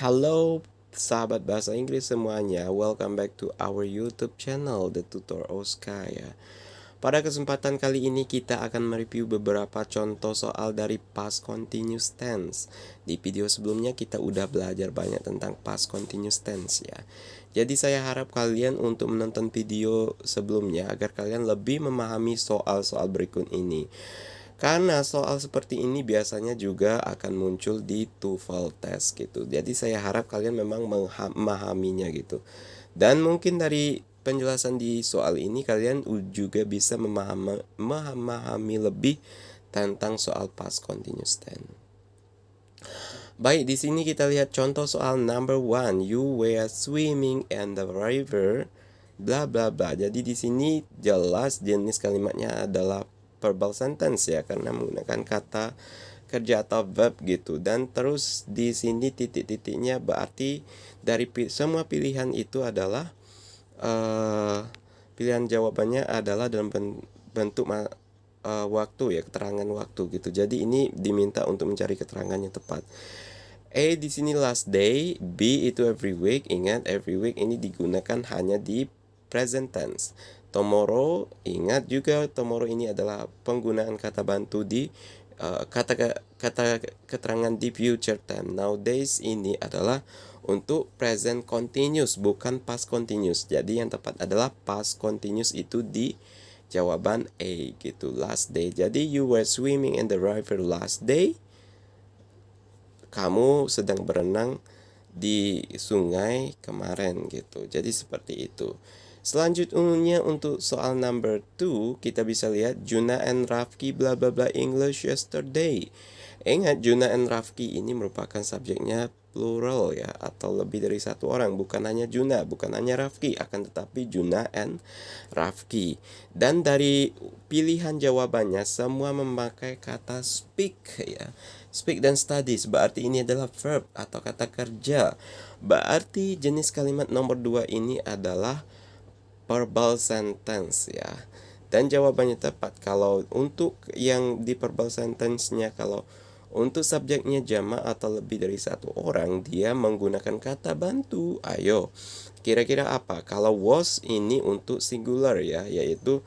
Halo sahabat bahasa Inggris semuanya, welcome back to our YouTube channel, The Tutor Oscar ya. Pada kesempatan kali ini kita akan mereview beberapa contoh soal dari past continuous tense. Di video sebelumnya kita udah belajar banyak tentang past continuous tense ya. Jadi saya harap kalian untuk menonton video sebelumnya agar kalian lebih memahami soal-soal berikut ini. Karena soal seperti ini biasanya juga akan muncul di TOEFL test gitu. Jadi saya harap kalian memang memahaminya gitu. Dan mungkin dari penjelasan di soal ini kalian juga bisa memahami lebih tentang soal past continuous tense. Baik, di sini kita lihat contoh soal number one. You were swimming in the river, bla bla bla. Jadi di sini jelas jenis kalimatnya adalah verbal sentence ya, karena menggunakan kata kerja atau verb gitu. Dan terus di sini titik-titiknya berarti dari semua pilihan itu adalah pilihan jawabannya adalah dalam bentuk waktu ya, keterangan waktu gitu. Jadi ini diminta untuk mencari keterangan yang tepat. A di sini last day, B itu every week. Ingat every week ini digunakan hanya di present tense. Tomorrow, ingat juga tomorrow ini adalah penggunaan kata bantu di kata keterangan di future time. Nowadays ini adalah untuk present continuous, bukan past continuous. Jadi yang tepat adalah past continuous itu di jawaban A gitu, last day. Jadi you were swimming in the river last day. Kamu sedang berenang di sungai kemarin gitu. Jadi seperti itu. Selanjutnya untuk soal number 2 kita bisa lihat Juna and Rafki bla bla bla English yesterday. Ingat Juna and Rafki ini merupakan subjeknya plural ya, atau lebih dari satu orang, bukan hanya Juna, bukan hanya Rafki, akan tetapi Juna and Rafki. Dan dari pilihan jawabannya semua memakai kata speak ya. Speak dan studies berarti ini adalah verb atau kata kerja. Berarti jenis kalimat nomor 2 ini adalah verbal sentence ya. Dan jawabannya tepat kalau untuk yang di verbal sentence-nya, kalau untuk subjeknya jamak atau lebih dari satu orang, dia menggunakan kata bantu. Ayo, kira-kira apa? Kalau was ini untuk singular ya, yaitu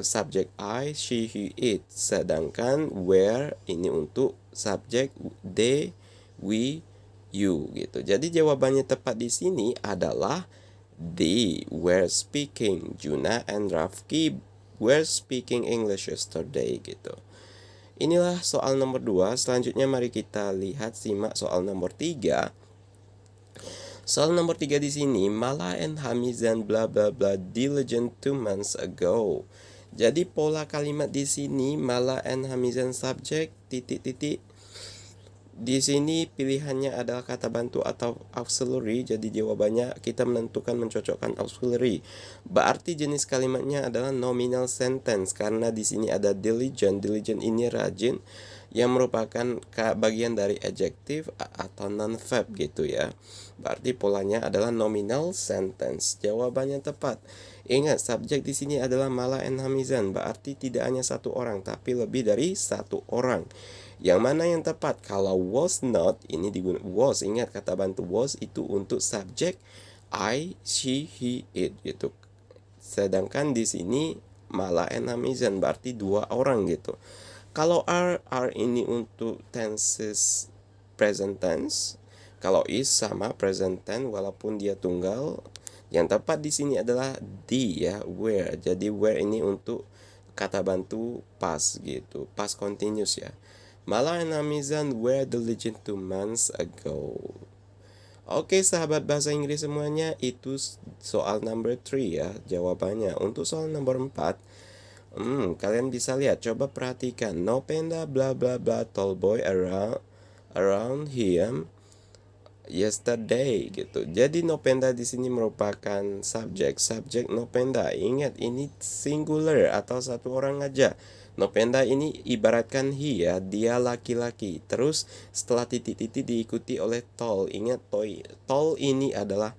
subjek I, she, he, it. Sedangkan where ini untuk subjek they, we, you gitu. Jadi jawabannya tepat di sini adalah they were speaking. Juna and Rafki were speaking English yesterday gitu. Inilah soal nomor 2. Selanjutnya mari kita lihat simak soal nomor 3. Soal nomor 3 di sini, Mala and Hamizan bla bla bla diligent 2 months ago. Jadi pola kalimat di sini Mala and Hamizan subject titik-titik. Di sini pilihannya adalah kata bantu atau auxiliary. Jadi jawabannya kita menentukan mencocokkan auxiliary. Berarti jenis kalimatnya adalah nominal sentence karena di sini ada diligent. Diligent ini rajin, yang merupakan bagian dari adjective atau non verb gitu ya. Berarti polanya adalah nominal sentence. Jawabannya tepat. Ingat subjek di sini adalah Mala and Hamizan. Berarti tidak hanya satu orang tapi lebih dari satu orang. Yang mana yang tepat? Kalau was not ini digunakan was, ingat kata bantu was itu untuk subjek I, she, he, it gitu. Sedangkan di sini Mala and Hamizan berarti dua orang gitu. Kalau are ini untuk tenses present tense. Kalau is sama present tense walaupun dia tunggal. Yang tepat di sini adalah the ya, where. Jadi where ini untuk kata bantu past gitu, past continuous ya. Mala and Hamizan were diligent 2 months ago. Oke sahabat bahasa Inggris semuanya, itu soal number 3 ya jawabannya. Untuk soal number 4, kalian bisa lihat, coba perhatikan. No panda bla bla bla tall boy around him yesterday gitu. Jadi no panda di sini merupakan subjek no panda. Ingat ini singular atau satu orang aja. No panda ini ibaratkan he ya, dia laki-laki. Terus setelah titik-titik diikuti oleh tall. Ingat tall ini adalah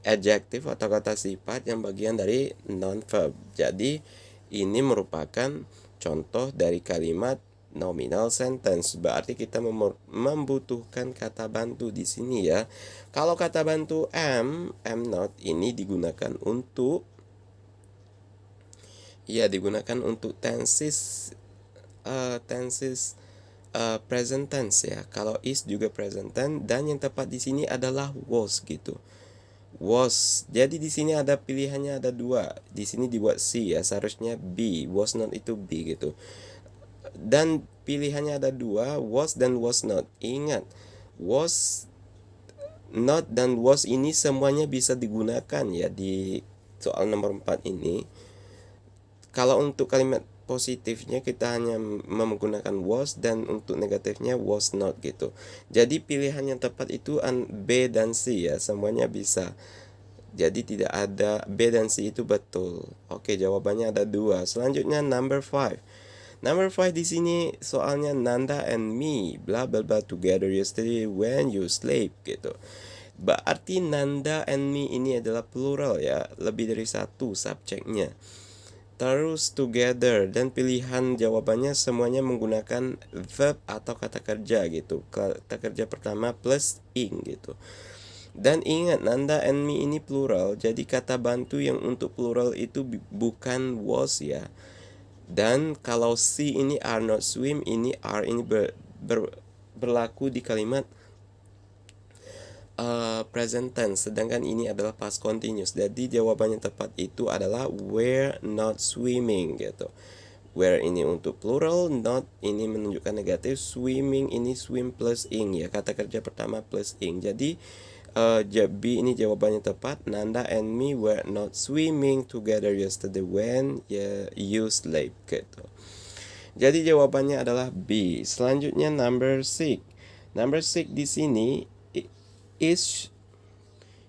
adjektif atau kata sifat yang bagian dari non verb. Jadi ini merupakan contoh dari kalimat nominal sentence. Berarti kita membutuhkan kata bantu di sini ya. Kalau kata bantu am not ini digunakan untuk tenses present tense ya. Kalau is juga present tense, dan yang tepat di sini adalah was gitu. Was. Jadi di sini ada pilihannya ada dua. Di sini dibuat C ya, seharusnya B. Was not itu B gitu. Dan pilihannya ada dua, was dan was not. Ingat, was not dan was ini semuanya bisa digunakan ya di soal nomor 4 ini. Kalau untuk kalimat positifnya kita hanya menggunakan was, dan untuk negatifnya was not gitu. Jadi pilihan yang tepat itu B dan C ya, semuanya bisa. Jadi tidak ada B dan C itu betul. Oke, jawabannya ada dua. Selanjutnya number 5. Number 5 di sini soalnya Nanda and me blah blah blah together yesterday when you sleep gitu. Berarti Nanda and me ini adalah plural ya, lebih dari satu subjeknya. Terus together, dan pilihan jawabannya semuanya menggunakan verb atau kata kerja gitu. Kata kerja pertama plus ing gitu. Dan ingat, Nanda and me ini plural, jadi kata bantu yang untuk plural itu bukan was ya. Dan kalau see ini are not swim, ini are ini berlaku di kalimat present tense, sedangkan ini adalah past continuous. Jadi jawabannya tepat itu adalah were not swimming gitu. Were ini untuk plural, not ini menunjukkan negatif, swimming ini swim plus ing ya, kata kerja pertama plus ing. Jadi B ini jawabannya tepat. Nanda and me were not swimming together yesterday when you sleep gitu. Jadi jawabannya adalah B. Selanjutnya number 6. Number 6 di sini, is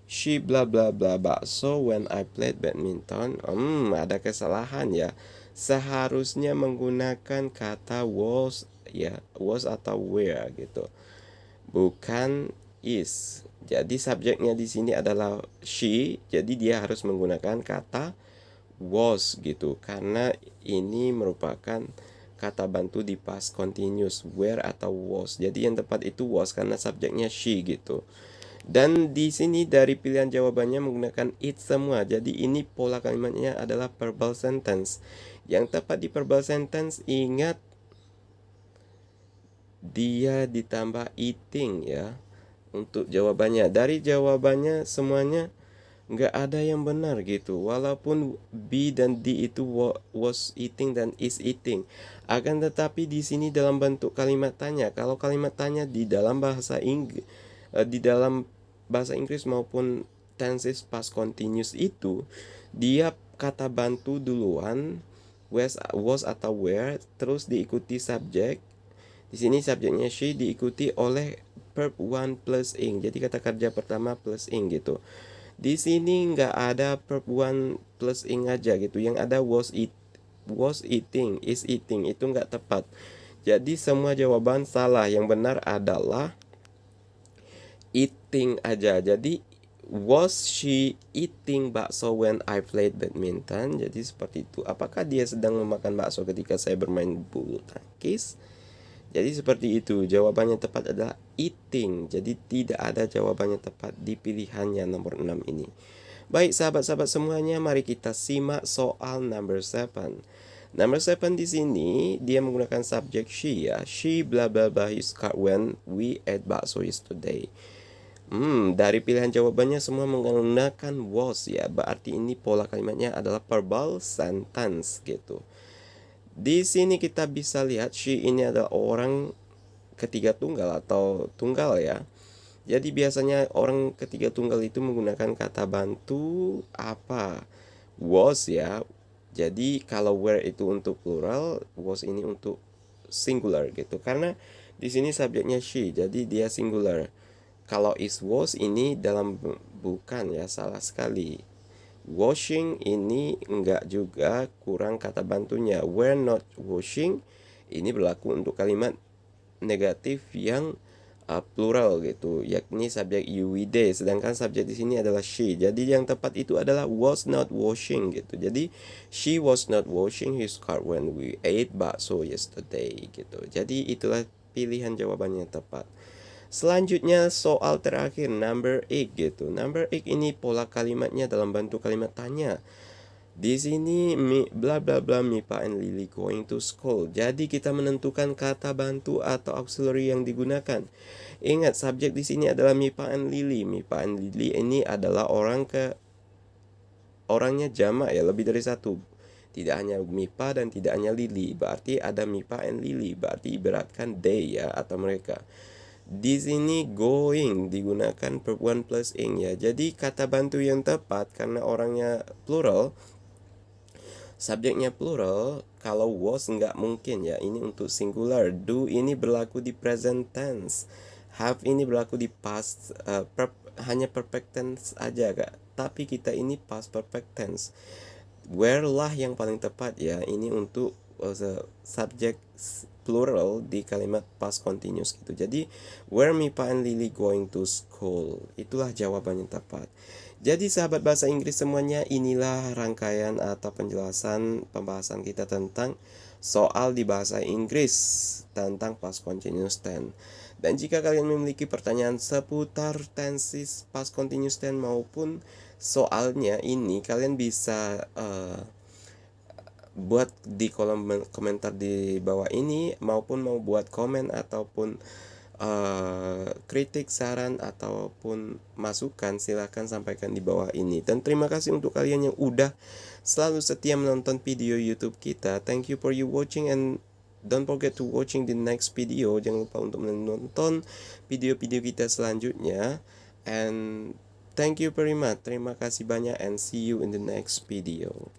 she blah blah blah bakso when I played badminton. Ada kesalahan ya. Seharusnya menggunakan kata was ya, was atau were gitu. Bukan is. Jadi subjeknya di sini adalah she, jadi dia harus menggunakan kata was gitu, karena ini merupakan kata bantu di past continuous, were atau was. Jadi yang tepat itu was karena subjeknya she gitu. Dan di sini dari pilihan jawabannya menggunakan it semua. Jadi ini pola kalimatnya adalah verbal sentence. Yang tepat di verbal sentence, ingat dia ditambah eating ya untuk jawabannya. Dari jawabannya semuanya nggak ada yang benar gitu. Walaupun B dan D itu was eating dan is eating. Akan tetapi di sini dalam bentuk kalimat tanya. Kalau kalimat tanya di dalam bahasa Inggris maupun tenses past continuous itu, dia kata bantu duluan, was atau were, terus diikuti subjek. Di sini subjeknya she diikuti oleh verb one plus ing. Jadi kata kerja pertama plus ing gitu. Di sini nggak ada verb one plus ing aja gitu. Yang ada was eating, is eating, itu nggak tepat. Jadi semua jawaban salah. Yang benar adalah eating aja. Jadi was she eating bakso when I played badminton? Jadi seperti itu. Apakah dia sedang memakan bakso ketika saya bermain bulu tangkis? Jadi seperti itu. Jawabannya tepat adalah eating. Jadi tidak ada jawabannya tepat di pilihannya nomor 6 ini. Baik sahabat-sahabat semuanya, mari kita simak soal number 7. Number 7 di sini dia menggunakan subjek she ya. She blah blah blah his car when we ate bakso yesterday. Dari pilihan jawabannya semua menggunakan was ya. Berarti ini pola kalimatnya adalah verbal sentence gitu. Di sini kita bisa lihat she ini adalah orang ketiga tunggal atau tunggal ya. Jadi biasanya orang ketiga tunggal itu menggunakan kata bantu apa? Was ya. Jadi kalau were itu untuk plural, was ini untuk singular gitu. Karena di sini subjeknya she, jadi dia singular. Kalau is was ini dalam bukan ya, salah sekali. Washing ini enggak juga, kurang kata bantunya. We're not washing ini berlaku untuk kalimat negatif yang plural gitu, yakni subjek you we they, sedangkan subjek di sini adalah she. Jadi yang tepat itu adalah was not washing gitu. Jadi she was not washing his car when we ate bakso yesterday gitu. Jadi itulah pilihan jawabannya yang tepat. Selanjutnya soal terakhir number 8 gitu. Number 8 ini pola kalimatnya dalam bentuk kalimat tanya. Di sini bla bla bla Mipa and Lily going to school. Jadi kita menentukan kata bantu atau auxiliary yang digunakan. Ingat subjek di sini adalah Mipa and Lily. Mipa and Lily ini adalah orangnya jamak ya, lebih dari satu. Tidak hanya Mipa dan tidak hanya Lily. Berarti ada Mipa and Lily. Berarti ibaratkan they ya atau mereka. Di sini going digunakan verb one plus ing ya. Jadi kata bantu yang tepat karena orangnya plural, subjeknya plural, kalau was nggak mungkin ya, ini untuk singular. Do ini berlaku di present tense. Have ini berlaku di past, hanya perfect tense aja kak. Tapi kita ini past perfect tense. Where lah yang paling tepat ya, ini untuk subjek plural di kalimat past continuous gitu. Jadi where Mipa and Lily going to school, itulah jawaban yang tepat. Jadi sahabat bahasa Inggris semuanya, inilah rangkaian atau penjelasan pembahasan kita tentang soal di bahasa Inggris tentang past continuous tense. Dan jika kalian memiliki pertanyaan seputar tenses past continuous tense maupun soalnya ini, kalian bisa buat di kolom komentar di bawah ini, maupun mau buat komen ataupun kritik, saran ataupun masukan, silahkan sampaikan di bawah ini. Dan terima kasih untuk kalian yang udah selalu setia menonton video YouTube kita. Thank you for you watching and don't forget to watching the next video. Jangan lupa untuk menonton video-video kita selanjutnya. And thank you very much. Terima kasih banyak and see you in the next video.